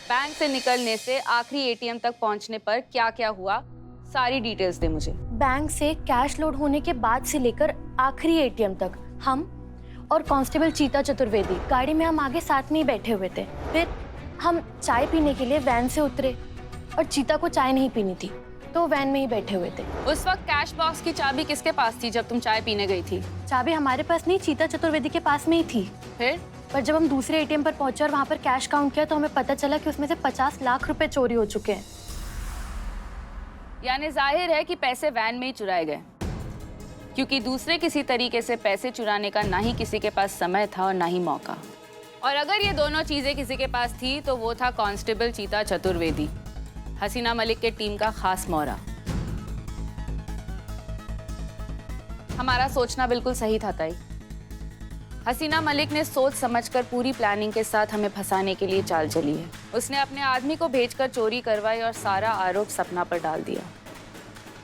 Bank से निकलने से आखिरी एटीएम तक पहुंचने पर क्या क्या हुआ, सारी डिटेल्स दे मुझे। बैंक से कैश लोड होने के बाद से लेकर आखिरी एटीएम तक हम और कांस्टेबल चीता चतुर्वेदी गाड़ी में हम आगे साथ में ही बैठे हुए थे। फिर हम चाय पीने के लिए वैन से उतरे और चीता को चाय नहीं पीनी थी तो वैन में ही बैठे हुए थे। उस वक्त कैश बॉक्स की चाबी किसके पास थी जब तुम चाय पीने गई थी? चाबी हमारे पास नहीं, चीता चतुर्वेदी के पास में ही थी। फिर पर जब हम दूसरे एटीएम पर पहुंचे और वहां पर कैश काउंट किया तो हमें पता चला कि उसमें से 50 लाख रुपए चोरी हो चुके हैं। यानी जाहिर है कि पैसे वैन में ही चुराए गए, क्योंकि दूसरे किसी तरीके से पैसे चुराने का ना ही किसी के पास समय था और ना ही मौका। और अगर ये दोनों चीजें किसी के पास थी तो वो था कांस्टेबल चीता चतुर्वेदी, हसीना मलिक के टीम का खास मोहरा। हमारा सोचना बिल्कुल सही था ताई। हसीना मलिक ने सोच समझकर पूरी प्लानिंग के साथ हमें फंसाने के लिए चाल चली है। उसने अपने आदमी को भेजकर चोरी करवाई और सारा आरोप सपना पर डाल दिया,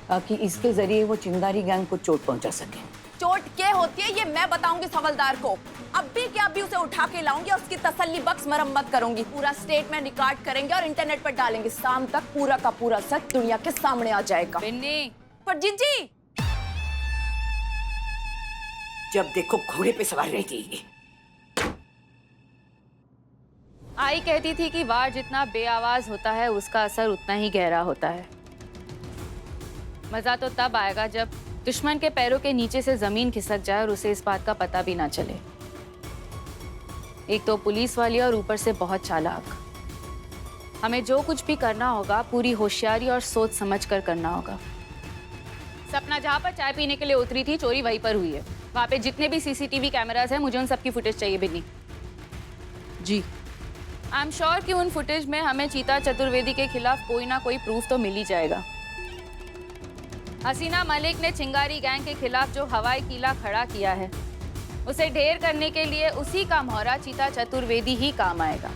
ताकि इसके जरिए वो चिंगारी गैंग को चोट पहुंचा सके। चोट क्या होती है ये मैं बताऊंगी हवलदार को। अभी क्या अभी उसे उठा के लाऊंगी और उसकी तसल्ली बख्श मरम्मत करूंगी। पूरा स्टेटमेंट रिकॉर्ड करेंगे और इंटरनेट पर डालेंगे। शाम तक पूरा का पूरा सच दुनिया के सामने आ जाएगा। बिन्नी, पर जीजी जब देखो घोड़े पे सवार रहती है। आई कहती थी कि वार जितना बेआवाज होता है उसका असर उतना ही गहरा होता है। मजा तो तब आएगा जब दुश्मन के पैरों के नीचे से जमीन खिसक जाए और उसे इस बात का पता भी ना चले। एक तो पुलिस वाली और ऊपर से बहुत चालाक। हमें जो कुछ भी करना होगा पूरी होशियारी और सोच समझ कर करना होगा। सपना जहां पर चाय पीने के लिए उतरी थी चोरी वहीं पर हुई है। वहां पे जितने भी सीसीटीवी कैमरास हैं मुझे उन सबकी फुटेज चाहिए बिन्नी। जी। आई एम श्योर कि उन फुटेज में हमें चीता चतुर्वेदी के खिलाफ कोई ना कोई प्रूफ तो मिल ही जाएगा। हसीना मलिक ने चिंगारी गैंग के खिलाफ जो हवाई किला खड़ा किया है उसे ढेर करने के लिए उसी का मोहरा चीता चतुर्वेदी ही काम आएगा।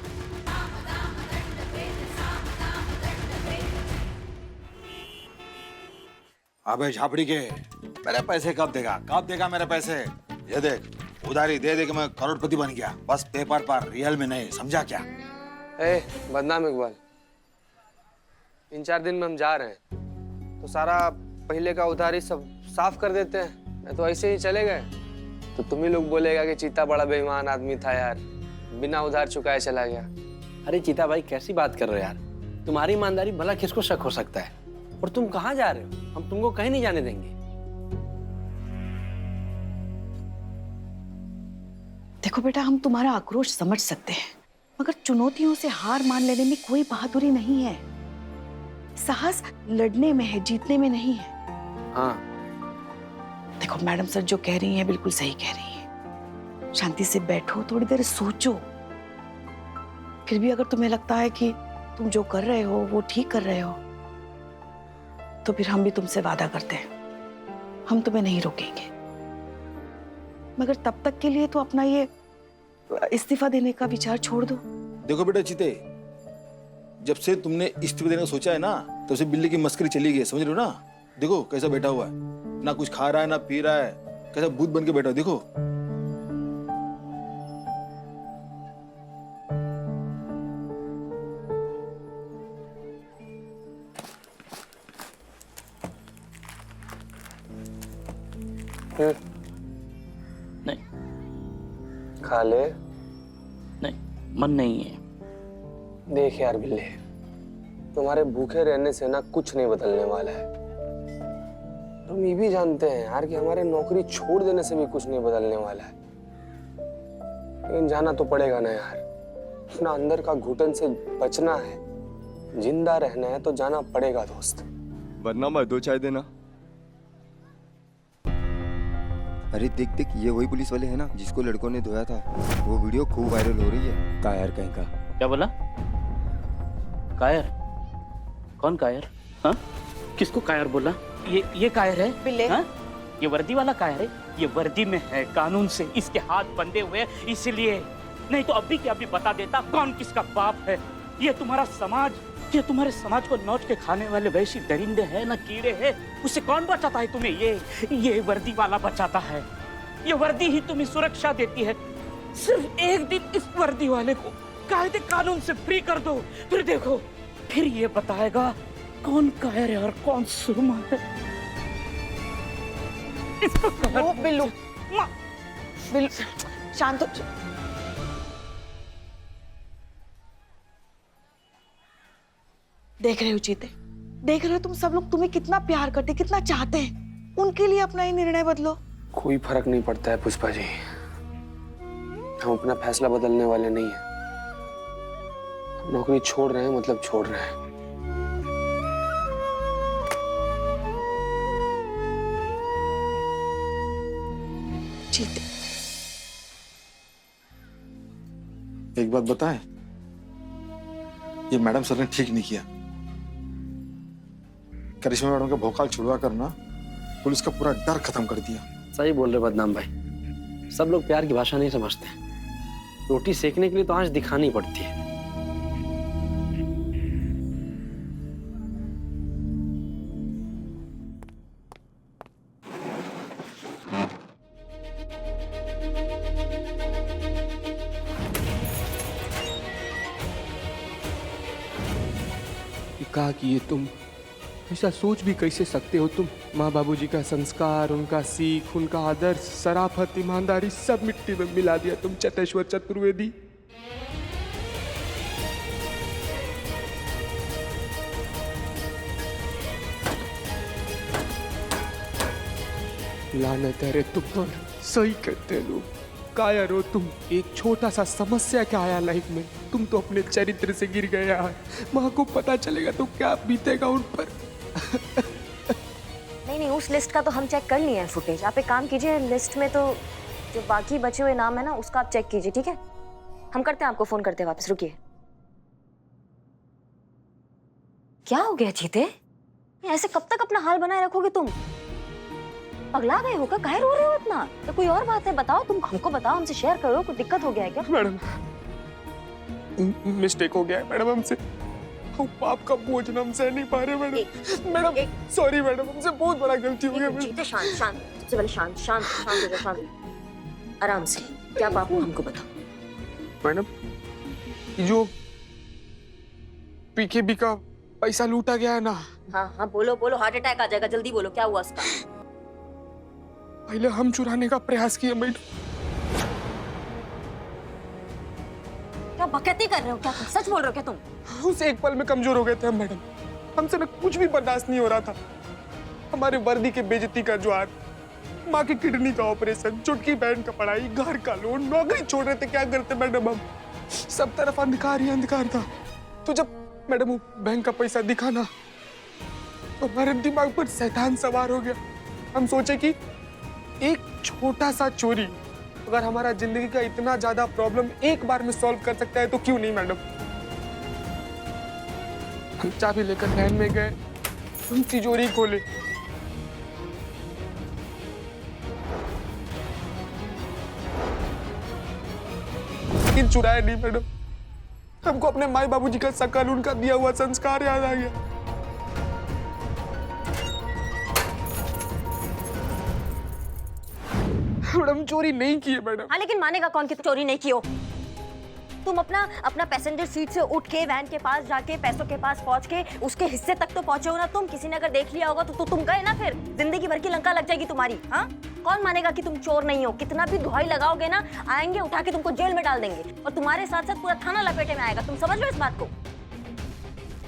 अबे झापड़ी के, मेरे पैसे कब देगा मेरे पैसे? ये देख, उधारी दे दे के मैं करोड़पति बन गया, बस पेपर पर, रियल में नहीं, समझा क्या? बदनाम इकबाल, 3-4 दिन में हम जा रहे हैं तो सारा पहले का उधारी सब साफ कर देते हैं। मैं तो ऐसे ही चले गए तो तुम ही लोग बोलेगा कि चीता बड़ा बेईमान आदमी था यार, बिना उधार चुकाए चला गया। अरे चीता भाई कैसी बात कर रहे हो यार, तुम्हारी ईमानदारी भला किसको शक हो सकता है? और तुम कहाँ जा रहे हो? हम तुमको कहीं नहीं जाने देंगे। देखो बेटा, हम तुम्हारा आक्रोश समझ सकते हैं, मगर चुनौतियों से हार मान लेने में कोई बहादुरी नहीं है। साहस लड़ने में है, जीतने में नहीं है। हाँ देखो मैडम सर जो कह रही हैं बिल्कुल सही कह रही हैं। शांति से बैठो, थोड़ी देर सोचो। फिर भी अगर तुम्हें लगता है कि तुम जो कर रहे हो वो ठीक कर रहे हो तो फिर हम भी तुमसे वादा करते हैं, हम तुम्हें नहीं रोकेंगे। मगर तब तक के लिए तो अपना ये इस्तीफा देने का विचार छोड़ दो। देखो बेटा चीते, जब से तुमने इस्तीफा देने का सोचा है ना तब से बिल्ली की मस्करी चली गई, समझ रहे हो ना? देखो कैसा बैठा हुआ है, ना कुछ खा रहा है ना पी रहा है, कैसा भूत बन के बैठा है, देखो। नहीं खा ले। नहीं, मन नहीं है। देख यार बिल्ले, तुम्हारे भूखे रहने से ना कुछ नहीं बदलने वाला है। तुम ये भी जानते हैं यार कि हमारे नौकरी छोड़ देने से भी कुछ नहीं बदलने वाला है। लेकिन जाना तो पड़ेगा ना यार, अपना अंदर का घुटन से बचना है, जिंदा रहना है तो जाना पड़ेगा दोस्त। वरना मैं 2 चाय देना। अरे देख देख, ये वही पुलिस वाले हैं ना जिसको लड़कों ने धोया था। वो वीडियो खूब वायरल हो रही है। कायर कहीं का। क्या बोला? कायर? कौन कायर? हाँ? किसको कायर बोला? ये कायर है? बिल्ले? हाँ? ये वर्दी वाला कायर है? ये वर्दी में है, कानून से इसके हाथ बंधे हुए, इसलिए। नहीं तो अभी के अभी बता देता कौन किसका बाप है। ये तुम्हारा समाज, ये तुम्हारे समाज को नोच के खाने वाले वैसी दरिंदे हैं ना, कीड़े हैं, उससे कौन बचाता है तुम्हें? ये वर्दी वाला बचाता है। ये वर्दी ही तुम्हें सुरक्षा देती है। सिर्फ एक दिन इस वर्दी वाले को कायदे कानून से फ्री कर दो, फिर देखो, फिर ये बताएगा कौन कायर है और कौन सुरमा है। इसको ओ, बिल्लू बिल्लू शांत हो। देख रहे हो चीते, देख रहे हो तुम सब लोग तुम्हें कितना प्यार करते, कितना चाहते हैं। उनके लिए अपना ही निर्णय बदलो। कोई फर्क नहीं पड़ता है पुष्पा जी, हम अपना फैसला बदलने वाले नहीं हैं। हम नौकरी छोड़ रहे हैं मतलब छोड़ रहे हैं। चीते, एक बात बताएं, ये मैडम सर ने ठीक नहीं किया। करिश्मा मैडम का भोकाल छुड़वा करना पुलिस का पूरा डर खत्म कर दिया। सही बोल रहे बदनाम भाई, सब लोग प्यार की भाषा नहीं समझते। रोटी सेकने के लिए तो आंच दिखानी पड़ती है। कहा कि ये तुम ऐसा सोच भी कैसे सकते हो? तुम माँ बाबूजी का संस्कार, उनका सीख, उनका आदर्श, शराफत, ईमानदारी सब मिट्टी में मिला दिया तुम चतेश्वर चतुर्वेदी। लानत है रे तुम पर। सही कहते हैं लोग, कायर हो तुम। एक छोटा सा समस्या क्या आया लाइफ में, तुम तो अपने चरित्र से गिर गए यार। माँ को पता चलेगा तो क्या बीतेगा उन पर। नहीं, उस लिस्ट का तो हम चेक कर लिए हैं फुटेज। आप एक काम कीजिए, लिस्ट में तो जो बाकी बचे हुए नाम है ना, उसका आप चेक कीजिए, ठीक है? हम करते हैं, आपको फोन करते हैं वापस। रुकिए। क्या हो गया चीते? ऐसे कब तक अपना हाल बनाए रखोगे तुम? पगला गए हो क्या? काहे रो रहे हो इतना? तो कोई और बात है, बताओ, तुम हमको बताओ, हमसे शेयर करो। कोई दिक्कत हो गया है क्या? मैडम, मिस्टेक हो गया है मैडम हमसे। हम पाप का बोझ हम सह नहीं पा रहे मैडम। मैडम सॉरी मैडम, हमसे बहुत बड़ा गलती हो गया। चीते शांत, सबसे पहले शांत हो जाओ, शांत, आराम से। क्या पाप हो हमको बताओ। मैडम, जो पीकेबी का पैसा लूटा गया है ना। हाँ, बोलो, हार्ट अटैक आ जाएगा, जल्दी बोलो, क्या हुआ उसका? पहले हम चुराने का प्रयास किए मैडम। क्या बकैती कर रहे हो? क्या सच बोल रहे हो क्या तुम? उस एक पल में कमजोर हो गए थे हम मैडम। हमसे ना कुछ भी बर्दाश्त नहीं हो रहा था। हमारे वर्दी के बेइज्जती का ज्वार, माँ की किडनी का ऑपरेशन, चुटकी बहन का पढ़ाई, घर का लोन, नौकरी छोड़ रहे थे। क्या करते मैडम हम? सब तरफ अंधकार ही अंधकार था। तो जब मैडम वो बैंक का पैसा दिखा ना, तो हमारे दिमाग पर शैतान सवार हो गया। हम सोचे कि एक छोटा सा चोरी अगर हमारा जिंदगी का इतना ज्यादा प्रॉब्लम एक बार में सॉल्व कर सकता है तो क्यों नहीं मैडम। हम चाबी लेकर वैन में गए, हम तिजोरी खोले, लेकिन चुराया नहीं मैडम। हमको अपने माई बाबूजी का सकल, उनका दिया हुआ संस्कार याद आ गया। मैडम चोरी नहीं की है मैडम। हाँ, लेकिन मानेगा कौन कि चोरी नहीं की हो? तुम अपना पैसेंजर सीट से उठ के वैन के पास जाके पैसों के पास पहुंच के उसके हिस्से तक तो पहुंचे हो ना तुम। किसी ने अगर देख लिया होगा तो तुम गए ना, फिर जिंदगी भर की लंका लग जाएगी तुम्हारी। हाँ, कौन मानेगा कि तुम चोर नहीं हो? कितना भी दुहाई लगाओगे ना, आएंगे उठा के तुमको जेल में डाल देंगे, और तुम्हारे साथ साथ पूरा थाना लपेटे में आएगा। तुम समझ लो इस बात को।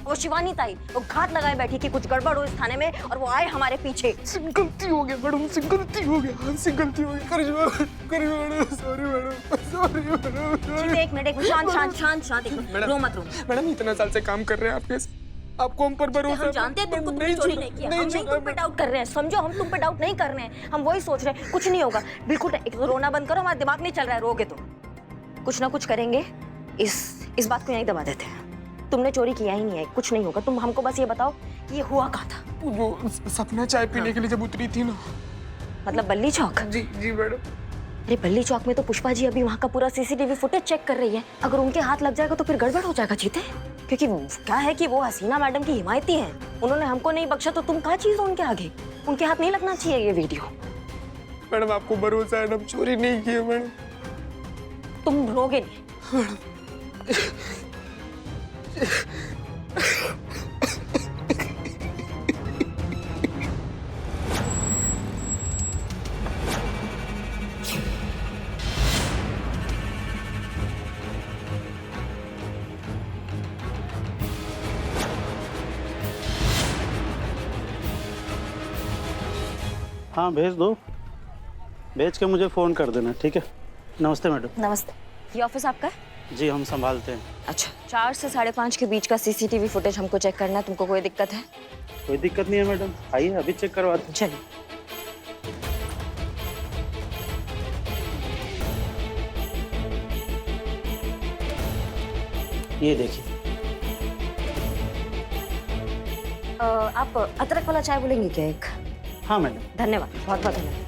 वो शिवानी ताई वो घात लगाए बैठी कि कुछ गड़बड़ हो इस थाने में, और वो आए हमारे पीछे। गलती हो गया मैडम, से गलती हो गया, हमसे गलती हो गई। करिश्मा मैडम, सॉरी मैडम। एक मिनट, शांत, रो मत रो। मैडम इतना साल से काम कर रहे हैं आपके, आपको हम पर भरोसा। हम जानते हैं तुमको तुमने चोरी नहीं किया। हम नहीं तुम पे डाउट कर रहे हैं, समझो, हम तुम पे डाउट नहीं कर रहे हैं। हम वही सोच रहे हैं कुछ नहीं होगा। बिल्कुल, एक तो रोना बंद करो, हमारा दिमाग नहीं चल रहा है। रोगे तो कुछ ना कुछ करेंगे। इस बात को यहीं दबा देते हैं। तुमने चोरी किया ही नहीं है, कुछ नहीं होगा। तुम हमको बस ये बताओ कि ये हुआ कहाँ था? वो सपना चाय पीने के लिए जब उतरी थी ना। मतलब बल्ली चौक? जी मैडम। अरे बल्ली चौक में तो पुष्पा जी अभी वहाँ का पूरा सीसीटीवी फुटेज चेक कर रही है। अगर उनके हाथ लग जाएगा तो फिर गड़बड़ हो जाएगा जीते। क्योंकि क्या है कि वो हसीना मैडम की हिमायती हैं। उन्होंने हमको नहीं बख्शा तो तुम क्या चीज हो उनके आगे? उनके हाथ नहीं लगना चाहिए ये वीडियो। मैडम आपको भरोसा है, हम चोरी नहीं की है मैडम। तुम रोगे नहीं? हाँ भेज दो, भेज के मुझे फ़ोन कर देना, ठीक है? नमस्ते मैडम। नमस्ते। ये ऑफिस आपका है? जी हम संभालते हैं। अच्छा, 4 से 5:30 के बीच का सीसीटीवी फुटेज हमको चेक करना है। तुमको कोई दिक्कत है? कोई दिक्कत नहीं है मैडम, आइए अभी चेक करवाते हैं। चलिए। ये देखिए। आप अदरक वाला चाय बोलेंगे क्या एक? हाँ मैडम। धन्यवाद, बहुत बहुत धन्यवाद।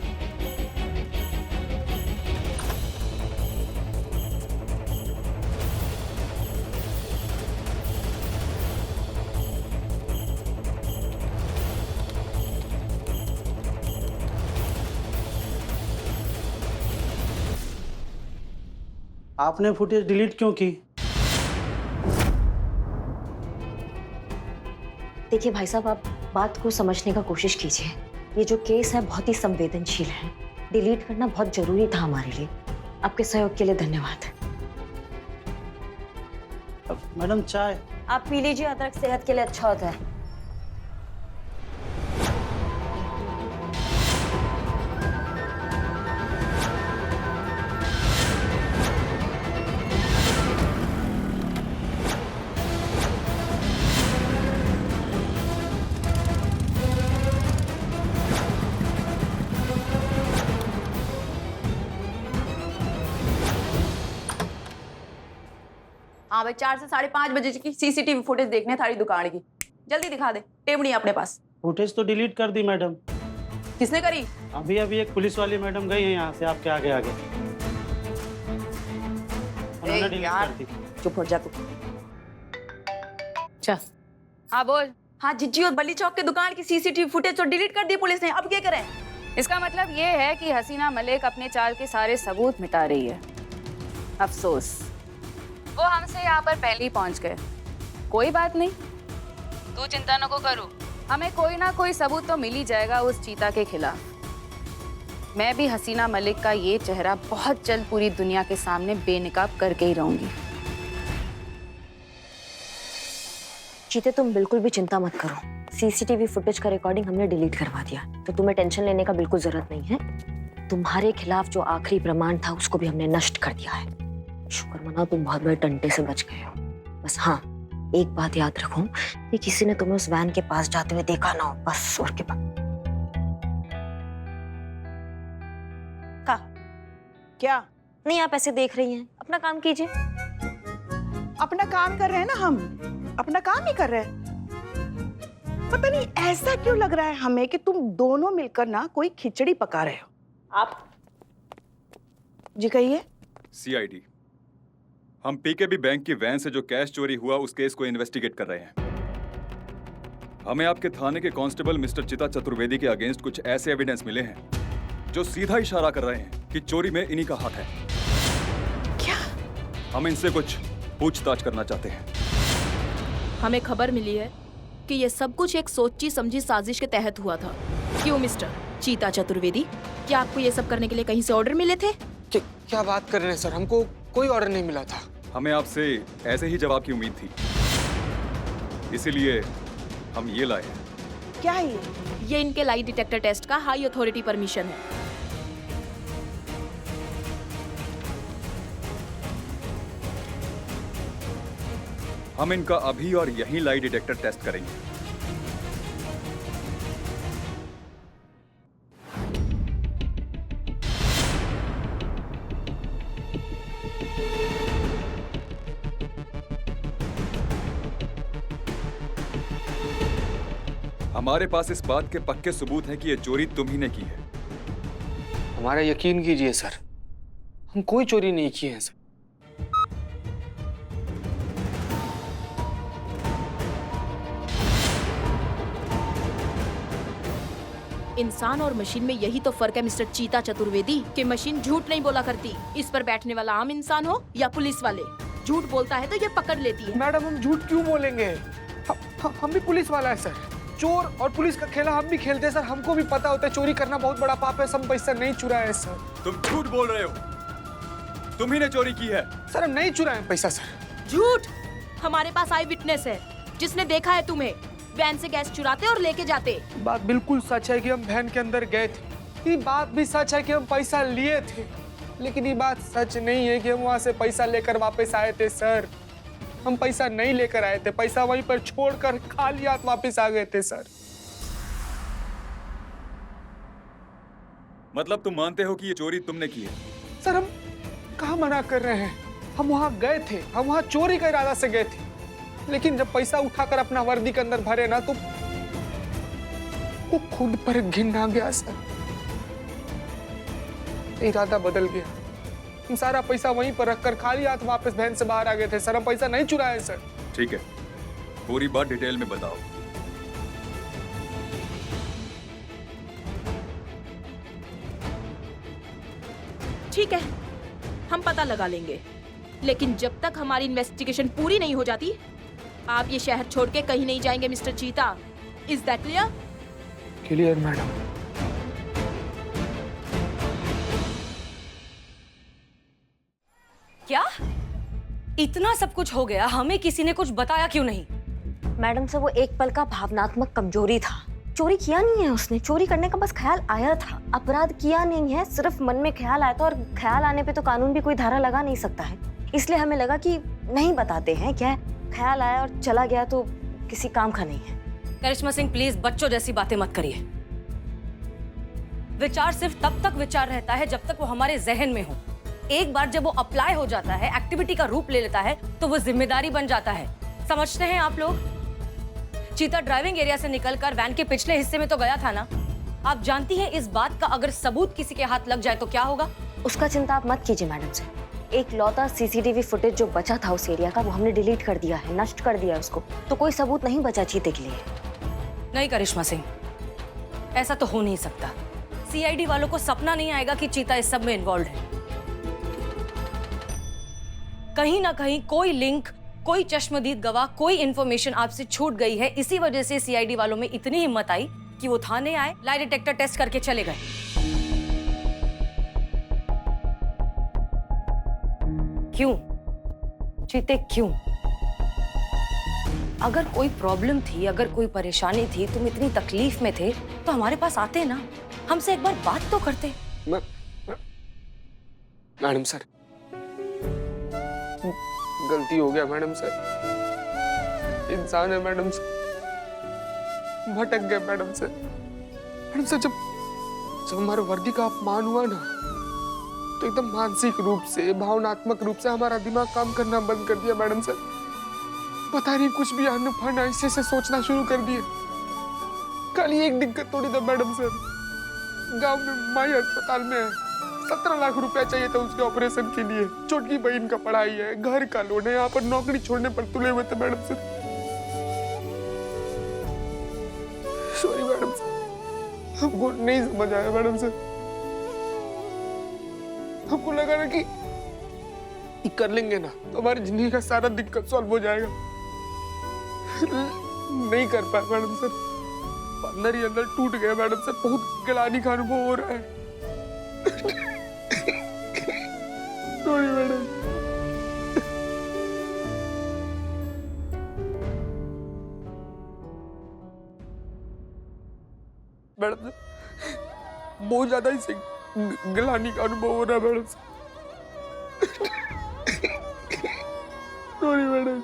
आपने फुटेज डिलीट क्यों की? देखिए भाई साहब, आप बात को समझने का कोशिश कीजिए। ये जो केस है बहुत ही संवेदनशील है। डिलीट करना बहुत जरूरी था हमारे लिए। आपके सहयोग के लिए धन्यवाद। मैडम चाय आप पी लीजिए, अदरक सेहत के लिए अच्छा होता है। हाँ भाई, 4 से 5:30 बजे की सीसीटीवी फुटेज देखने है थारी दुकान की। जल्दी दिखा दे, टेबड़ी है अपने पास। फुटेज तो डिलीट कर दी मैडम। किसने करी? अभी अभी एक पुलिस वाली मैडम गई है यहाँ से आपके आगे आगे, उन्होंने डिलीट कर दी। चुप हो जा तू। चल हाँ बोल। हाँ जिज्जी और बल्ली चौक के दुकान की सीसीटीवी फुटेज तो डिलीट कर दी पुलिस ने। अब क्या करें? इसका मतलब ये है कि हसीना मलिक अपने चाल के सारे सबूत मिटा रही है। अफसोस, वो हमसे यहाँ पर पहले ही पहुंच गए। कोई बात नहीं, तू चिंता न को करो, हमें कोई ना कोई सबूत तो मिल ही जाएगा उस चीता के खिलाफ। मैं भी हसीना मलिक का ये चेहरा बहुत जल्द पूरी दुनिया के सामने बेनकाब करके ही रहूंगी। चीते, तुम बिल्कुल भी चिंता मत करो। सीसीटीवी फुटेज का रिकॉर्डिंग हमने डिलीट करवा दिया, तो तुम्हें टेंशन लेने का बिल्कुल जरूरत नहीं है। तुम्हारे खिलाफ जो आखिरी प्रमाण था उसको भी हमने नष्ट कर दिया है। शुक्र मनाओ, तुम बहुत बड़े टंटे से बच गए हो। बस हाँ, एक बात याद रखो कि किसी ने तुम्हें उस वैन के पास जाते हुए देखा ना हो, बस। और के बाद का क्या? नहीं, आप ऐसे देख रही हैं, अपना काम कीजिए। अपना काम कर रहे हैं ना, हम अपना काम ही कर रहे हैं। पता नहीं ऐसा क्यों लग रहा है हमें कि तुम दोनों मिलकर ना कोई खिचड़ी पका रहे हो। आप जी कहिए। सीआईडी, हम पीकेबी बैंक की वैन से जो कैश चोरी हुआ उस केस को इन्वेस्टिगेट कर रहे हैं। हमें आपके थाने के कांस्टेबल मिस्टर चिता चतुर्वेदी के अगेंस्ट कुछ ऐसे एविडेंस मिले हैं जो सीधा इशारा कर रहे हैं कि चोरी में इन्हीं का हाथ है। क्या? हम इनसे कुछ पूछताछ करना चाहते हैं। हमें खबर मिली है कि ये सब कुछ एक सोची समझी साजिश के तहत हुआ था। क्यों मिस्टर चीता चतुर्वेदी, क्या आपको ये सब करने के लिए कहीं से ऑर्डर मिले थे? क्या बात कर रहे हैं सर? हमको कोई ऑर्डर नहीं मिला था। हमें आपसे ऐसे ही जवाब की उम्मीद थी, इसीलिए हम ये लाए हैं। क्या है ये इनके लाई डिटेक्टर टेस्ट का हाई अथॉरिटी परमिशन है। हम इनका अभी और यहीं लाई डिटेक्टर टेस्ट करेंगे। हमारे पास इस बात के पक्के सबूत हैं कि ये चोरी तुम ही ने की है। हमारा यकीन कीजिए सर, हम कोई चोरी नहीं किए हैं सर। इंसान और मशीन में यही तो फर्क है मिस्टर चीता चतुर्वेदी, कि मशीन झूठ नहीं बोला करती। इस पर बैठने वाला आम इंसान हो या पुलिस वाले। झूठ बोलता है तो ये पकड़ लेती है। मैडम हम झूठ क्यों बोलेंगे? हम भी पुलिस वाला है सर। चोर और पुलिस का खेला हम भी खेलते हैं सर। हमको भी पता होता है चोरी करना बहुत बड़ा पाप है। हम पैसा नहीं चुराए सर। तुम झूठ बोल रहे हो, तुम ही ने चोरी की है। सर हम नहीं चुराए पैसा सर। झूठ। हमारे पास आई विटनेस है जिसने देखा है तुम्हें वैन से गैस चुराते और लेके जाते। बात बिल्कुल सच है कि हम वैन के अंदर गए थे। ये बात भी सच है कि हम पैसा लिए थे, लेकिन ये बात सच नहीं है कि हम वहां से पैसा लेकर वापस आए थे सर। हम पैसा नहीं लेकर आए थे, पैसा वहीं पर छोड़कर खाली हाथ वापस आ गए थे सर। मतलब तुम मानते हो कि ये चोरी तुमने की है? सर हम कहाँ मना कर रहे हैं, हम वहां गए थे, हम वहां चोरी का इरादा से गए थे, लेकिन जब पैसा उठाकर अपना वर्दी के अंदर भरे ना तो वो खुद पर घिन आ गया सर। इरादा बदल गया। हम सारा पैसा वहीं पर रखकर खाली हाथ वापस वैन से बाहर आ गए थे सर। हम पैसा नहीं चुराए सर। ठीक है, पूरी बात डिटेल में बताओ। ठीक है, हम पता लगा लेंगे, लेकिन जब तक हमारी इन्वेस्टिगेशन पूरी नहीं हो जाती आप ये शहर छोड़ के कहीं नहीं जाएंगे मिस्टर चीता। Is that clear? Clear madam. क्या इतना सब कुछ हो गया, हमें किसी ने कुछ बताया क्यों नहीं? मैडम से वो एक पल का भावनात्मक कमजोरी था। चोरी किया नहीं है उसने, चोरी करने का बस ख्याल आया था, अपराध किया नहीं है, सिर्फ मन में ख्याल आया था। और ख्याल आने पे तो कानून भी कोई धारा लगा नहीं सकता है, इसलिए हमें लगा कि नहीं बताते हैं। क्या ख्याल आया और चला गया तो किसी काम का नहीं है। करिश्मा सिंह प्लीज बच्चों जैसी बातें मत करिए। विचार सिर्फ तब तक विचार रहता है जब तक वो हमारे जहन में हो। एक बार जब वो अप्लाई हो जाता है, एक्टिविटी का रूप ले लेता है, तो वो जिम्मेदारी बन जाता है। समझते हैं आप लोग? चीता ड्राइविंग एरिया से निकलकर वैन के पिछले हिस्से में तो गया था ना। आप जानती हैं इस बात का अगर सबूत किसी के हाथ लग जाए तो क्या होगा? उसका चिंता आप मत कीजिए मैडम से। एक लौता सीसीटीवी फुटेज जो बचा था उस एरिया का, वो हमने डिलीट कर दिया है, नष्ट कर दिया उसको। तो कोई सबूत नहीं बचा चीते के लिए। नहीं करिश्मा सिंह, ऐसा तो हो नहीं सकता। सीआईडी वालों को सपना नहीं आएगा कि चीता इस सब में इन्वॉल्व है। कहीं ना कहीं कोई लिंक, कोई चश्मदीद गवाह, कोई इंफॉर्मेशन आपसे छूट गई है। इसी वजह से सीआईडी वालों में इतनी हिम्मत आई कि वो थाने आए, लाई डिटेक्टर टेस्ट करके चले गए। क्यों चीते, क्यों? अगर कोई प्रॉब्लम थी, अगर कोई परेशानी थी, तुम इतनी तकलीफ में थे तो हमारे पास आते ना, हमसे एक बार बात तो करते। मैडम सर गलती हो गया मैडम सर। इंसान है मैडम सर, भटक गए मैडम सर। मैडम सर जब हमारे वर्दी का अपमान हुआ ना तो एकदम मानसिक रूप से, भावनात्मक रूप से हमारा दिमाग काम करना बंद कर दिया मैडम सर। पता नहीं कुछ भी आने फाना ऐसे से सोचना शुरू कर दिए। कल ही एक दिक्कत थोड़ी था मैडम सर, गांव में माई अस्पताल में है, 17 लाख रुपया चाहिए था उसके ऑपरेशन के लिए। छोटी बहन का पढ़ाई है, घर का लोन है, यहाँ पर नौकरी छोड़ने पर तुले हुए थे madam sir. Sorry madam sir, हमको नहीं समझ आया मैडम सर। हमको लगा ना कि कर लेंगे ना तो हमारी जिंदगी का सारा दिक्कत सॉल्व हो जाएगा। नहीं कर पाया मैडम सर, अंदर ही अंदर टूट गया मैडम सर। बहुत गिलानी का अनुभव हो रहा है। Sorry madam. मैडम बहुत ज्यादा ही गिलानी का अनुभव हो रहा है madam. Sorry madam.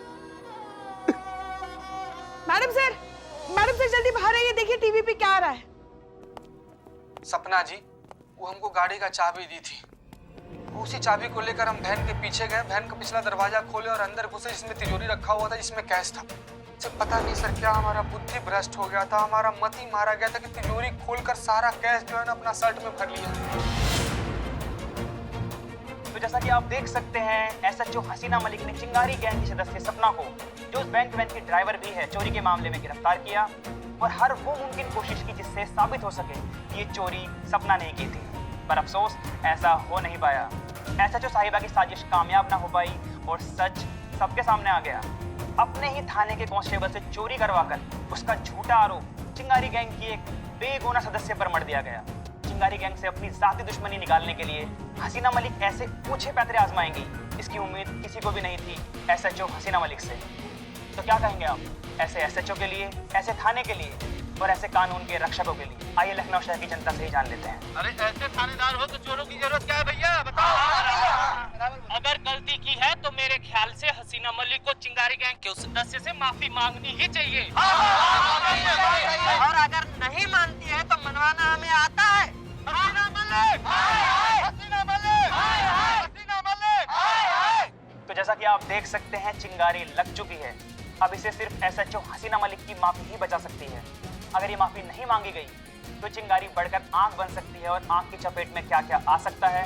Madam sir जल्दी बाहर आइए, देखिए टीवी पे क्या आ रहा है। सपना जी, वो हमको गाड़ी का चाबी दी थी, उसी चाबी को लेकर हम वैन के पीछे गए, वैन का पिछला दरवाजा खोले और अंदर घुसे जिसमें तिजोरी रखा हुआ था जिसमें कैश था। सर पता नहीं सर क्या हमारा बुद्धि भ्रष्ट हो गया था, हमारा मत ही मारा गया था कि तिजोरी खोलकर सारा कैश जो है ना अपना शर्ट में भर लिया। तो जैसा कि आप देख सकते हैं, एसएचओ हसीना मलिक ने चिंगारी गैंग की सदस्य सपना को, जो उस बैंक वैन की ड्राइवर भी है, चोरी के मामले में गिरफ्तार किया और हर वो मुमकिन कोशिश की जिससे साबित हो सके ये चोरी सपना ने की थी, पर अफसोस ऐसा हो नहीं पाया। एसएचओ साहिबा की साजिश कामयाब ना हो पाई और सच सबके सामने आ गया। अपने ही थाने के कांस्टेबल से चोरी करवाकर उसका झूठा आरोप चिंगारी गैंग की एक बेगुनाह सदस्य पर मढ़ दिया गया। चिंगारी गैंग से अपनी जाती दुश्मनी निकालने के लिए हसीना मलिक ऐसे ऊंचे पैतरे आजमाएंगी, इसकी उम्मीद किसी को भी नहीं थी एसएचओ हसीना मलिक से। तो क्या कहेंगे आप ऐसे एसएचओ के लिए, ऐसे थाने के लिए और ऐसे कानून के रक्षकों के लिए? आइए लखनऊ शहर की जनता से ही जान लेते हैं। अरे ऐसे थानेदार हो तो चोरों की जरूरत क्या है भैया, बताओ। अगर गलती की है तो मेरे ख्याल से हसीना मलिक को चिंगारी गैंग के उस सदस्य से माफी मांगनी ही चाहिए। और अगर नहीं मानती है तो मनवाना हमें आता है। हसीना मलिक, हसीना मलिक, हसीना मलिक। तो जैसा कि आप देख सकते हैं चिंगारी लग चुकी है। अब इसे सिर्फ एसएचओ हसीना मलिक की माफी ही बचा सकती है। अगर ये माफी नहीं मांगी गई तो चिंगारी बढ़कर आंख बन सकती है और आंख की चपेट में क्या क्या आ सकता है